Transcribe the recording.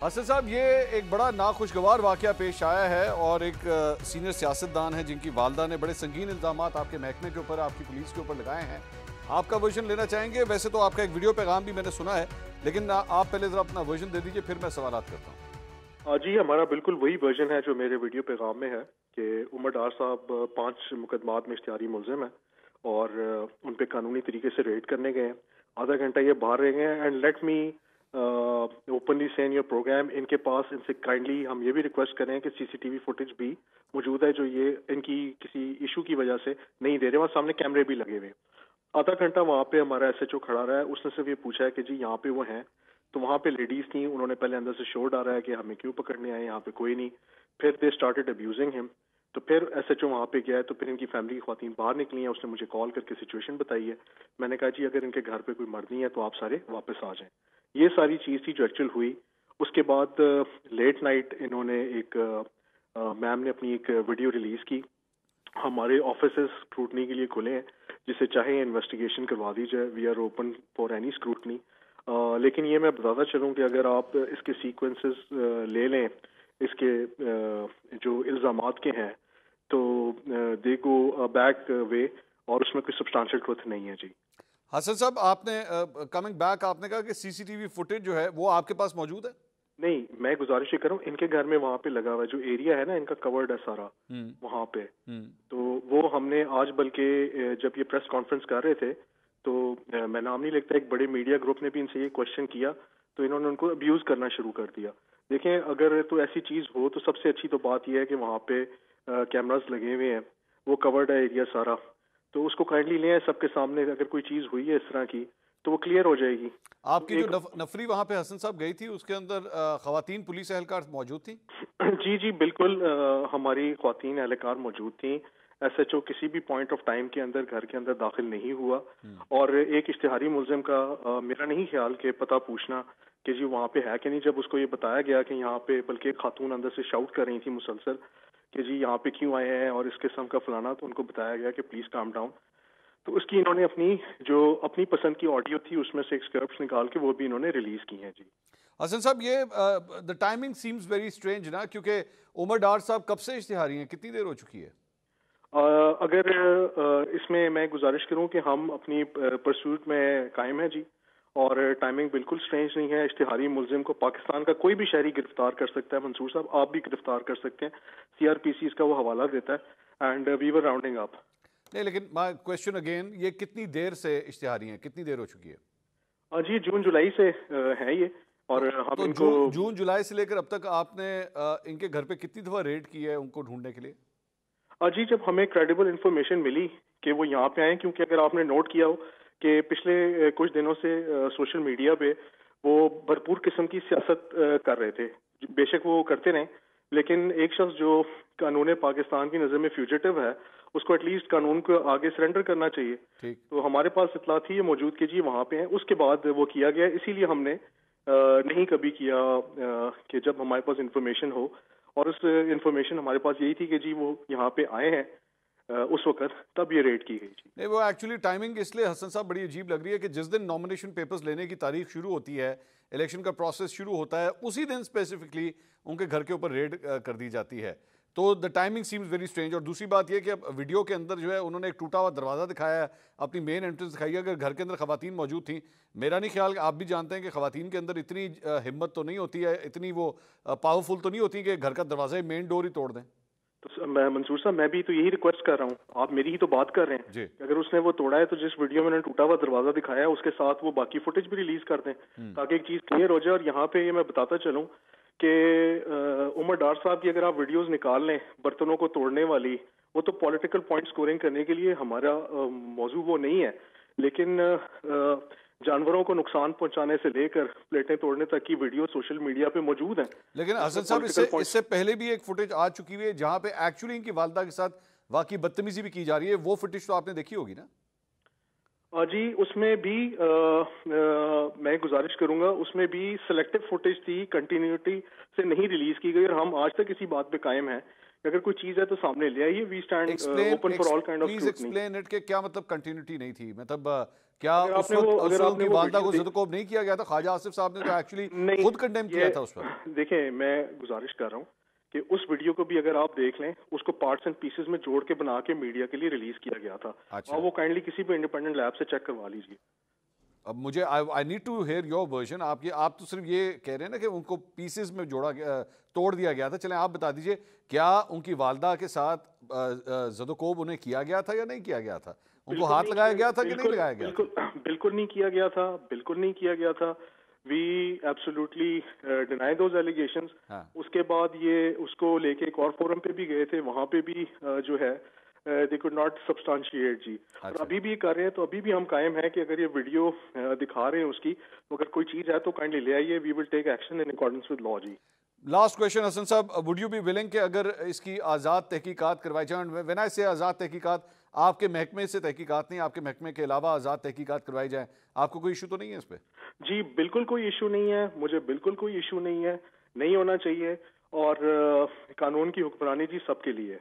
حسن صاحب یہ ایک بڑا ناخوشگوار واقعہ پیش آیا ہے اور ایک سینئر سیاستدان ہے جن کی والدہ نے بڑے سنگین الزامات آپ کے محکمے کے اوپر آپ کی پولیس کے اوپر لگائے ہیں. آپ کا ورژن لینا چاہیں گے؟ ویسے تو آپ کا ایک ویڈیو پیغام بھی میں نے سنا ہے لیکن آپ پہلے ذرا اپنا ورژن دے دیجئے پھر میں سوالات کرتا ہوں. جی ہمارا بالکل وہی ورژن ہے جو میرے ویڈیو پیغام میں ہے کہ عمر ڈار صاحب 5 مقدمات میں اشتہاری ملزم ہیں اور ان پہ قانونی طریقے سے ریڈ کرنے گئے ہیں. آدھا گھنٹہ یہ باہر رہ گئے ہیں and let me openly see in your program ان کے پاس ان سے کائنڈلی ہم یہ بھی ریکویسٹ کریں کہ سی سی ٹی وی فوٹیج بھی موجود ہے جو یہ ان کی کسی ایشو کی وجہ سے نہیں دے رہے. وہاں سامنے کیمرے بھی لگے ہوئے. آدھا گھنٹہ وہاں پہ ہمارا ایس ایچ او کھڑا رہا ہے. اس نے صرف یہ پوچھا ہے کہ جی یہاں پہ وہ ہیں تو وہاں پہ لیڈیز تھیں. انہوں نے پہلے اندر سے شور ڈالا ہے کہ ہمیں کیوں پکڑنے آئے, یہاں پہ کوئی نہیں. پھر دے اسٹارٹڈ ابیوزنگ ہم. تو پھر ایس ایچ او وہاں پہ گیا ہے تو پھر ان کی فیملی کی خواتین باہر نکلی ہیں. اس نے مجھے کال کر کے سچویشن بتائی ہے. میں نے کہا جی اگر ان کے گھر پہ کوئی مرد نہیں ہے تو آپ سارے واپس آ جائیں. یہ ساری چیز تھی جو ایکچوئل ہوئی. اس کے بعد لیٹ نائٹ انہوں نے ایک میم نے اپنی ایک ویڈیو ریلیز کی. ہمارے آفیسز اسکروٹنی کے لیے کھلے ہیں, جسے چاہے انویسٹیگیشن کروا دی جائے. We are open for any scrutiny. لیکن یہ میں بتاتا چلوں کہ اگر آپ اس کے سیکوینسز لے لیں اس کے جو الزامات کے ہیں تو دے گو بیک وے اور اس میں کوئی سبسٹانشل ٹروتھ نہیں ہے. جی حسن صاحب آپ نے کمنگ بیک آپ نے کہا کہ سی سی ٹی وی فوٹیج جو ہے وہ آپ کے پاس موجود ہے؟ نہیں, میں گزارش یہ کروں ان کے گھر میں وہاں پہ لگا ہوا ہے جو ایریا ہے نا ان کا کورڈ ہے سارا وہاں پہ. تو وہ ہم نے آج بلکہ جب یہ پریس کانفرنس کر رہے تھے تو میں نام نہیں لکھتا, ایک بڑے میڈیا گروپ نے بھی ان سے یہ کوشچن کیا تو انہوں نے ان کو ابیوز کرنا شروع کر دیا. دیکھیں اگر تو ایسی چیز ہو تو سب سے اچھی تو بات یہ ہے کہ وہاں پہ کیمراز لگے ہوئے ہیں, وہ کورڈ ہے ایریا سارا. تو اس کو کائنڈلی لیں سب کے سامنے. اگر کوئی چیز ہوئی ہے اس طرح کی تو وہ کلیئر ہو جائے گی. آپ کی جو نفری وہاں پہ حسن صاحب گئی تھی اس کے اندر خواتین پولیس اہلکار موجود تھیں؟ جی بالکل ہماری خواتین اہلکار موجود تھیں. ایس ایچ او کسی بھی پوائنٹ آف ٹائم کے اندر گھر کے اندر داخل نہیں ہوا. اور ایک اشتہاری ملزم کا میرا نہیں خیال کہ پتہ پوچھنا کہ جی وہاں پہ ہے کہ نہیں. جب اس کو یہ بتایا گیا کہ یہاں پہ, بلکہ خاتون اندر سے شاؤٹ کر رہی تھی مسلسل کہ جی یہاں پہ کیوں آئے ہیں اور اس قسم کا فلانا, تو ان کو بتایا گیا کہ پلیز کام ڈاؤن. تو اس کی انہوں نے اپنی پسند کی آڈیو تھی اس میں سے اسکرپٹس نکال کے وہ بھی انہوں نے ریلیز کی ہیں. جی حسن صاحب یہ the timing seems very strange نا, کیونکہ عمر ڈار صاحب کب سے اشتہاری ہیں, کتنی دیر ہو چکی ہے؟ اگر اس میں گزارش کروں کہ ہم اپنی پرسوٹ میں قائم ہیں جی, اور ٹائمنگ بالکل سٹرینج نہیں ہے. اشتہاری ملزم کو پاکستان کا کوئی بھی شہری گرفتار کر سکتا ہے. منصور صاحب آپ بھی گرفتار کر سکتے ہیں. سی آر پی سی اس کا وہ حوالہ دیتا ہے اینڈ وی ور راؤنڈنگ اپ. نہیں لیکن مائی کویسچن اگین, یہ کتنی دیر سے اشتہاری ہیں, کتنی دیر ہو چکی ہے؟ جی جون جولائی سے ہے یہ. اور ہم ان کو جون جولائی سے لے کر اب تک آپ نے ان کے گھر پہ کتنی دفعہ ریڈ کی ہے ان کو ڈھونڈنے کے لیے؟ جی جب ہمیں کریڈیبل انفارمیشن ملی کہ وہ یہاں پہ آئیں, کیونکہ اگر آپ نے نوٹ کیا ہو کہ پچھلے کچھ دنوں سے سوشل میڈیا پہ وہ بھرپور قسم کی سیاست کر رہے تھے. بے شک وہ کرتے رہیں لیکن ایک شخص جو قانون پاکستان کی نظر میں فیوجیٹو ہے اس کو ایٹ لیسٹ قانون کو آگے سرنڈر کرنا چاہیے. تو ہمارے پاس اطلاع تھی یہ موجود کہ جی وہاں پہ ہیں. اس کے بعد وہ کیا گیا, اسی لیے ہم نے نہیں کبھی کیا کہ جب ہمارے پاس انفارمیشن ہو, اور اس انفارمیشن ہمارے پاس یہی تھی کہ جی وہ یہاں پہ آئے ہیں اس وقت, تب یہ ریڈ کی گئی. جی نہیں وہ ایکچولی ٹائمنگ اس لیے حسن صاحب بڑی عجیب لگ رہی ہے کہ جس دن نامنیشن پیپرز لینے کی تاریخ شروع ہوتی ہے, الیکشن کا پروسیس شروع ہوتا ہے, اسی دن اسپیسیفکلی ان کے گھر کے اوپر ریڈ کر دی جاتی ہے. تو the timing seems very strange. اور دوسری بات یہ کہ اب ویڈیو کے اندر جو ہے انہوں نے ایک ٹوٹا ہوا دروازہ دکھایا ہے, اپنی مین انٹرنس دکھائی ہے. اگر گھر کے اندر خواتین موجود تھیں, میرا نہیں خیال کہ آپ بھی جانتے ہیں کہ خواتین کے اندر اتنی ہمت تو نہیں ہوتی ہے, اتنی وہ پاورفل تو نہیں ہوتی کہ گھر کا دروازہ مین ڈور ہی توڑ دیں. تو منصور صاحب میں بھی تو یہی ریکویسٹ کر رہا ہوں, آپ میری ہی تو بات کر رہے ہیں جی. اگر اس نے وہ توڑا ہے تو جس ویڈیو میں نے ٹوٹا ہوا دروازہ دکھایا ہے اس کے ساتھ وہ باقی فوٹیج بھی ریلیز کر دیں تاکہ ایک چیز کلیئر ہو جائے. اور یہاں پہ یہ میں بتاتا چلوں کہ عمر ڈار صاحب کی اگر آپ ویڈیوز نکال لیں برتنوں کو توڑنے والی, وہ تو پولیٹیکل پوائنٹ سکورنگ کرنے کے لیے ہمارا موضوع وہ نہیں ہے, لیکن جانوروں کو نقصان پہنچانے سے لے کر پلیٹیں توڑنے تک کی ویڈیو سوشل میڈیا پہ موجود ہیں. لیکن حسن صاحب اس سے پہلے بھی ایک فوٹیج آ چکی ہوئی ہے جہاں پہ ایکچولی ان کی والدہ کے ساتھ واقعی بدتمیزی بھی کی جا رہی ہے. وہ فوٹیج تو آپ نے دیکھی ہوگی نا؟ جی اس میں بھی میں گزارش کروں گا, اس میں بھی سلیکٹو فوٹیج تھی, کنٹینیوٹی سے نہیں ریلیز کی گئی. اور ہم آج تک اسی بات پہ قائم ہیں اگر کوئی چیز ہے تو سامنے لے آئیے. We stand open for all kind of please scrutiny. Explain it کہ کیا مطلب کنٹینیوٹی نہیں تھی, مطلب کیا اگر اس آپ نے وقت وہ ان کی والدہ کو زدوکوب نہیں کیا گیا تھا؟ خواجہ آصف صاحب نے تو ایکچولی نہیں, خود کنڈیم کیا تھا اس پر. دیکھیں میں گزارش کر رہا ہوں کہ اس ویڈیو کو بھی اگر آپ دیکھ لیں, اس کو پارٹس اینڈ پیسز میں جوڑ کے بنا کے میڈیا کے لیے ریلیز کیا گیا تھا. اور وہ کائنڈلی کسی بھی انڈیپینڈنٹ لیب سے چیک کروا لیجیے. اب مجھے I need to hear your version. آپ تو صرف یہ کہہ رہے ہیں نا کہ ان کو پیسز میں توڑ دیا گیا تھا. چلیں آپ بتا دیجئے کیا ان کی والدہ کے ساتھ زدوکوب انہیں کیا گیا تھا یا نہیں کیا گیا تھا؟ ان کو ہاتھ لگایا گیا تھا کہ نہیں لگایا گیا تھا؟ بالکل نہیں کیا گیا تھا, بالکل نہیں کیا گیا تھا. وی ایبسولوٹلی ڈینائی دوز ایلیگیشنز. اس کے بعد یہ اس کو لے کے ایک اور فورم پہ بھی گئے تھے, وہاں پہ بھی جو ہے they could not substantiate جی. اور ابھی بھی کر رہے ہیں, تو ابھی بھی ہم قائم ہیں کہ اگر یہ ویڈیو دکھا رہے ہیں اس کی, تو اگر کوئی چیز ہے تو کائنڈلی لے آئیے. We will take action in accordance with law جی. Last question Hasan Sahib, would you be willing کہ اگر اس کی آزاد تحقیقات کروائی جائیں؟ وین آئی سے آزاد تحقیقات, آپ کے محکمے سے تحقیقات نہیں, آپ کے محکمے کے علاوہ آزاد تحقیقات کروائی جائیں, آپ کو کوئی ایشو تو نہیں ہے اس پہ؟ جی بالکل کوئی ایشو نہیں ہے, مجھے بالکل کوئی ایشو نہیں ہے, نہیں ہونا چاہیے. اور قانون کی حکمرانی جی سب کے لیے.